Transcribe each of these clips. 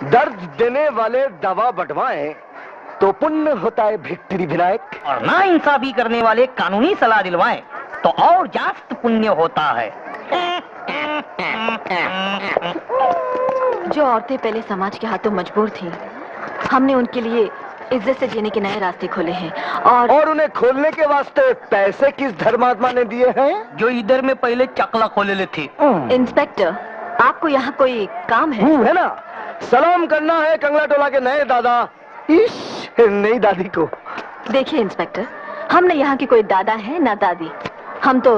दर्द देने वाले दवा बंटवाएं तो पुण्य होता है भिक्टरी विनायक, और ना इंसाफी करने वाले कानूनी सलाह दिलवाएं तो और जास्त पुण्य होता है। जो औरतें पहले समाज के हाथों मजबूर थीं, हमने उनके लिए इज्जत से जीने के नए रास्ते खोले हैं और उन्हें खोलने के वास्ते पैसे किस धर्मात्मा ने दिए हैं? जो इधर में पहले चकला खोले ले थे। इंस्पेक्टर, आपको यहाँ कोई काम है? है ना, सलाम करना है कंगला टोला के नए दादा नई दादी को। देखिए इंस्पेक्टर, हम न यहाँ की कोई दादा है ना दादी, हम तो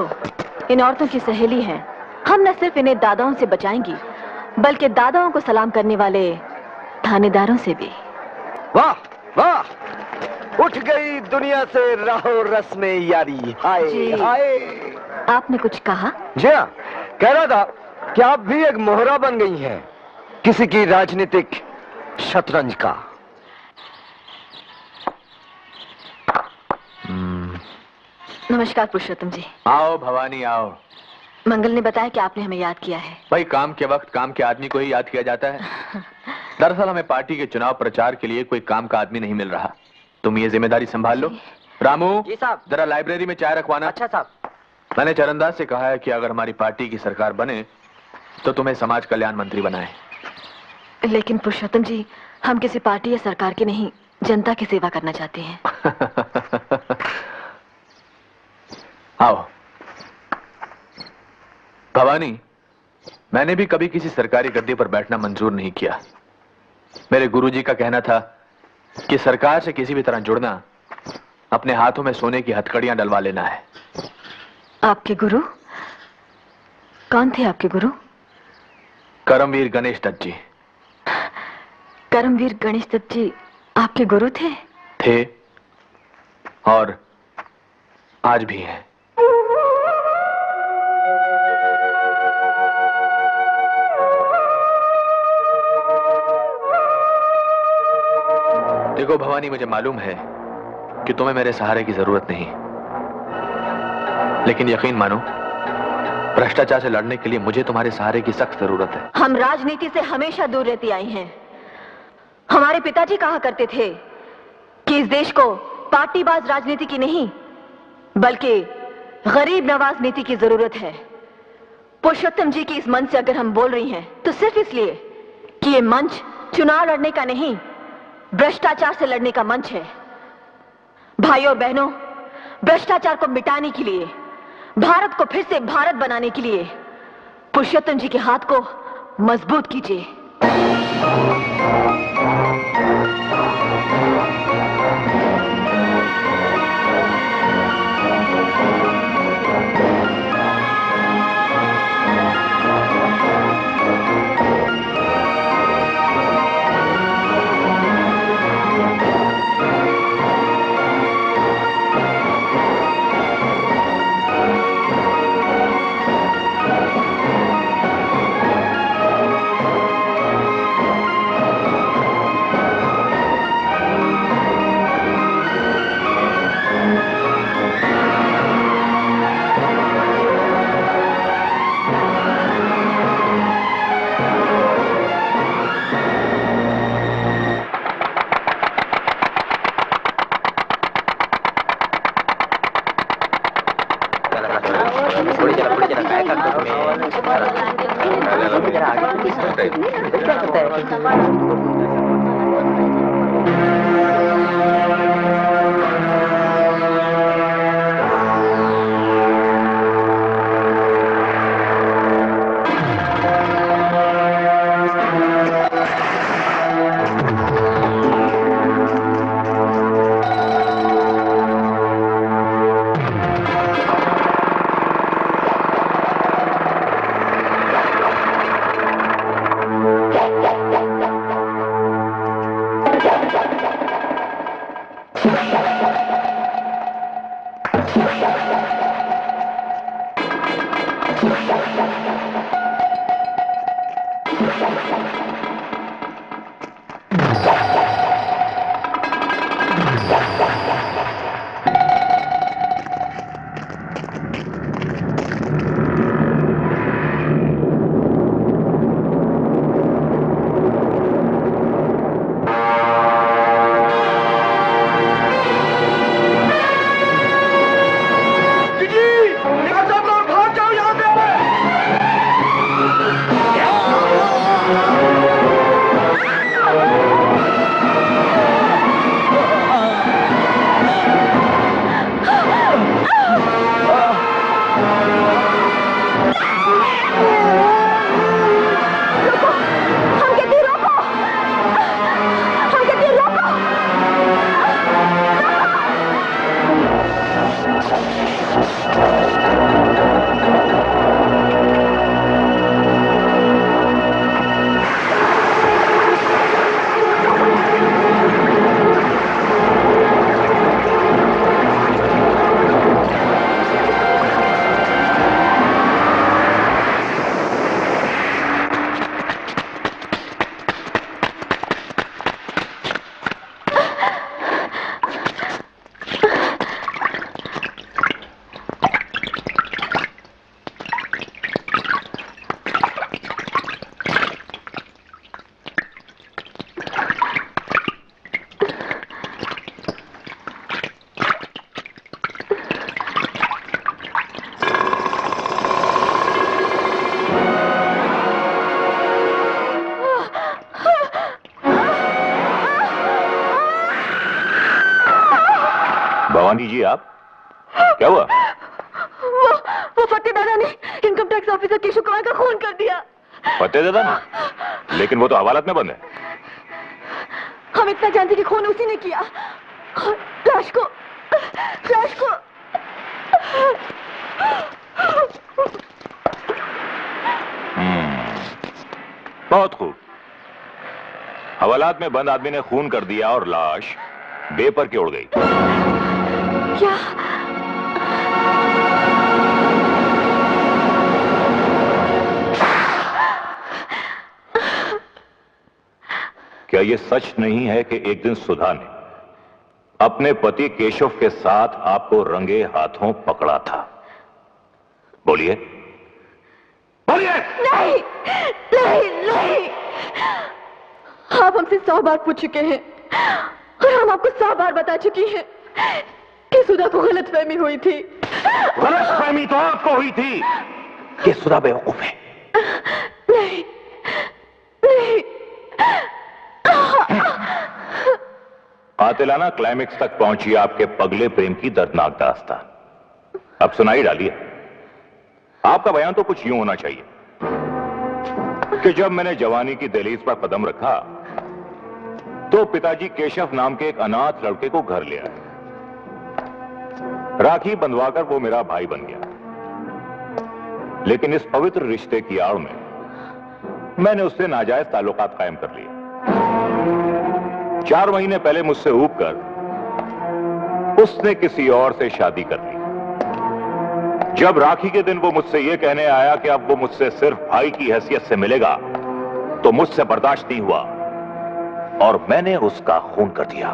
इन औरतों की सहेली हैं। हम न सिर्फ इन्हें दादाओं से बचाएंगी बल्कि दादाओं को सलाम करने वाले थानेदारों से भी। वाह वाह, उठ गई दुनिया से राहो रस्में यारी। हाय हाय। आपने कुछ कहा? जी हाँ, कह रहा था कि आप भी एक मोहरा बन गई हैं किसी की राजनीतिक शतरंज का। नमस्कार पुरुषोत्तम जी। आओ भवानी आओ। मंगल ने बताया कि आपने हमें याद किया है। भाई काम के वक्त काम के आदमी को ही याद किया जाता है। दरअसल हमें पार्टी के चुनाव प्रचार के लिए कोई काम का आदमी नहीं मिल रहा। तुम ये जिम्मेदारी संभाल लो। रामू जी साहब। जरा लाइब्रेरी में चाय रखवाना। अच्छा साहब। मैंने चरणदास से कहा है कि अगर हमारी पार्टी की सरकार बने तो तुम्हें समाज कल्याण मंत्री बनाए। लेकिन पुरुषोत्तम जी, हम किसी पार्टी या सरकार की नहीं, जनता की सेवा करना चाहते हैं। आओ भवानी, मैंने भी कभी किसी सरकारी गद्दी पर बैठना मंजूर नहीं किया। मेरे गुरुजी का कहना था कि सरकार से किसी भी तरह जुड़ना अपने हाथों में सोने की हथकड़ियां डलवा लेना है। आपके गुरु कौन थे? आपके गुरु? करमवीर गणेश दत्त जी। करमवीर गणेश दत्त जी आपके गुरु थे? थे और आज भी हैं। देखो भवानी, मुझे मालूम है कि तुम्हें मेरे सहारे की जरूरत नहीं, लेकिन यकीन मानो भ्रष्टाचार से लड़ने के लिए मुझे तुम्हारे सहारे की सख्त जरूरत है। हम राजनीति से हमेशा दूर रहती आई हैं। हमारे पिताजी कहा करते थे कि इस देश को पार्टीबाज राजनीति की नहीं बल्कि गरीब नवाज नीति की जरूरत है। पुरुषोत्तम जी की इस मंच से अगर हम बोल रही हैं तो सिर्फ इसलिए कि ये मंच चुनाव लड़ने का नहीं, भ्रष्टाचार से लड़ने का मंच है। भाइयों और बहनों, भ्रष्टाचार को मिटाने के लिए, भारत को फिर से भारत बनाने के लिए पुरुषोत्तम जी के हाथ को मजबूत कीजिए। भवानी जी, आप क्या हुआ? वो फतेह दादा ने income tax officer Keshav Kumar का खून कर दिया। फतेह दादा ने? लेकिन वो तो हवालात में बंद है। हम इतना जानते कि खून उसी ने किया। लाश को बहुत खूब। हवालात में बंद आदमी ने खून कर दिया और लाश बेपर के उड़ गई। क्या? क्या ये सच नहीं है कि एक दिन सुधा ने अपने पति केशव के साथ आपको रंगे हाथों पकड़ा था? बोलिए बोलिए। नहीं नहीं नहीं, आप हमसे 100 बार पूछ चुके हैं और हम आपको 100 बार बता चुकी हैं कि सुधा को गलतफहमी हुई थी। गलतफहमी तो आपको हुई थी कि सुधा बेवकूफ है। नहीं नहीं, कातिलाना क्लाइमेक्स तक पहुंची आपके पगले प्रेम की दर्दनाक दास्तान। अब सुनाई डालिए। आपका बयान तो कुछ यूं होना चाहिए कि जब मैंने जवानी की दहलीज पर कदम रखा तो पिताजी केशव नाम के एक अनाथ लड़के को घर ले आए। राखी बंधवाकर वो मेरा भाई बन गया। लेकिन इस पवित्र रिश्ते की आड़ में मैंने उससे नाजायज ताल्लुकात कायम कर लिए। 4 महीने पहले मुझसे ऊब कर उसने किसी और से शादी कर ली। जब राखी के दिन वो मुझसे यह कहने आया कि अब वो मुझसे सिर्फ भाई की हैसियत से मिलेगा तो मुझसे बर्दाश्त नहीं हुआ और मैंने उसका खून कर दिया।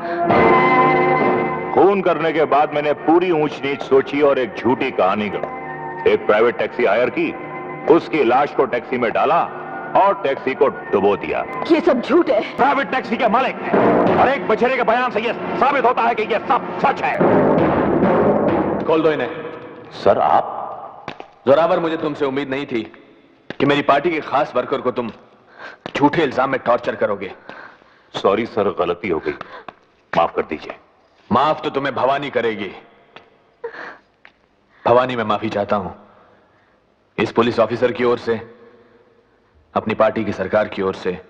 खून करने के बाद मैंने पूरी ऊंच नीच सोची और एक झूठी कहानी गढ़ी। एक प्राइवेट टैक्सी हायर की, उसकी लाश को टैक्सी में डाला और टैक्सी को डुबो दिया। ये सब झूठ है। प्राइवेट टैक्सी के मालिक और एक बछड़े के बयान से यह साबित होता है कि यह सब सच है। खोल दो इन्हें। सर आप? जोरावर, मुझे तुमसे उम्मीद नहीं थी कि मेरी पार्टी के खास वर्कर को तुम झूठे इल्जाम में टॉर्चर करोगे। सॉरी सर, गलती हो गई, माफ कर दीजिए। माफ तो तुम्हें भवानी करेगी। भवानी, मैं माफी चाहता हूं इस पुलिस ऑफिसर की ओर से, अपनी पार्टी की सरकार की ओर से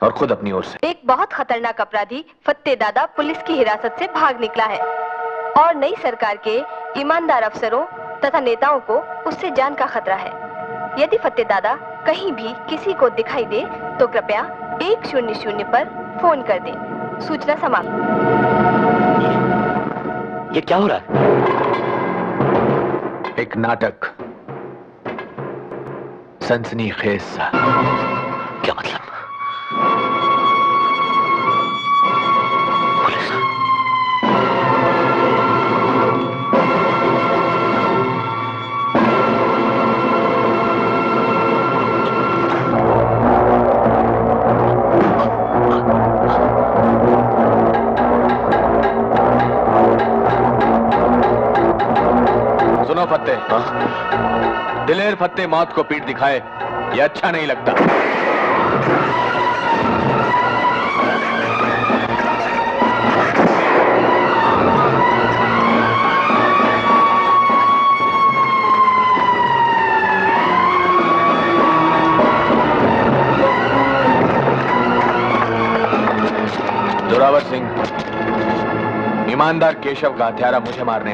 और खुद अपनी ओर से। एक बहुत खतरनाक अपराधी फतेह दादा पुलिस की हिरासत से भाग निकला है और नई सरकार के ईमानदार अफसरों तथा नेताओं को उससे जान का खतरा है। यदि फतेह दादा कहीं भी किसी को दिखाई दे तो कृपया 100 पर फोन कर दें। सूचना समाप्त। ये क्या हो रहा है? एक नाटक, सनसनीखेज सा। क्या मतलब? पुलिस? सुनो फतेह, दिलेर फतेह मौत को पीठ दिखाए ये अच्छा नहीं लगता। जोरावर सिंह, ईमानदार केशव का हत्यारा मुझे मारने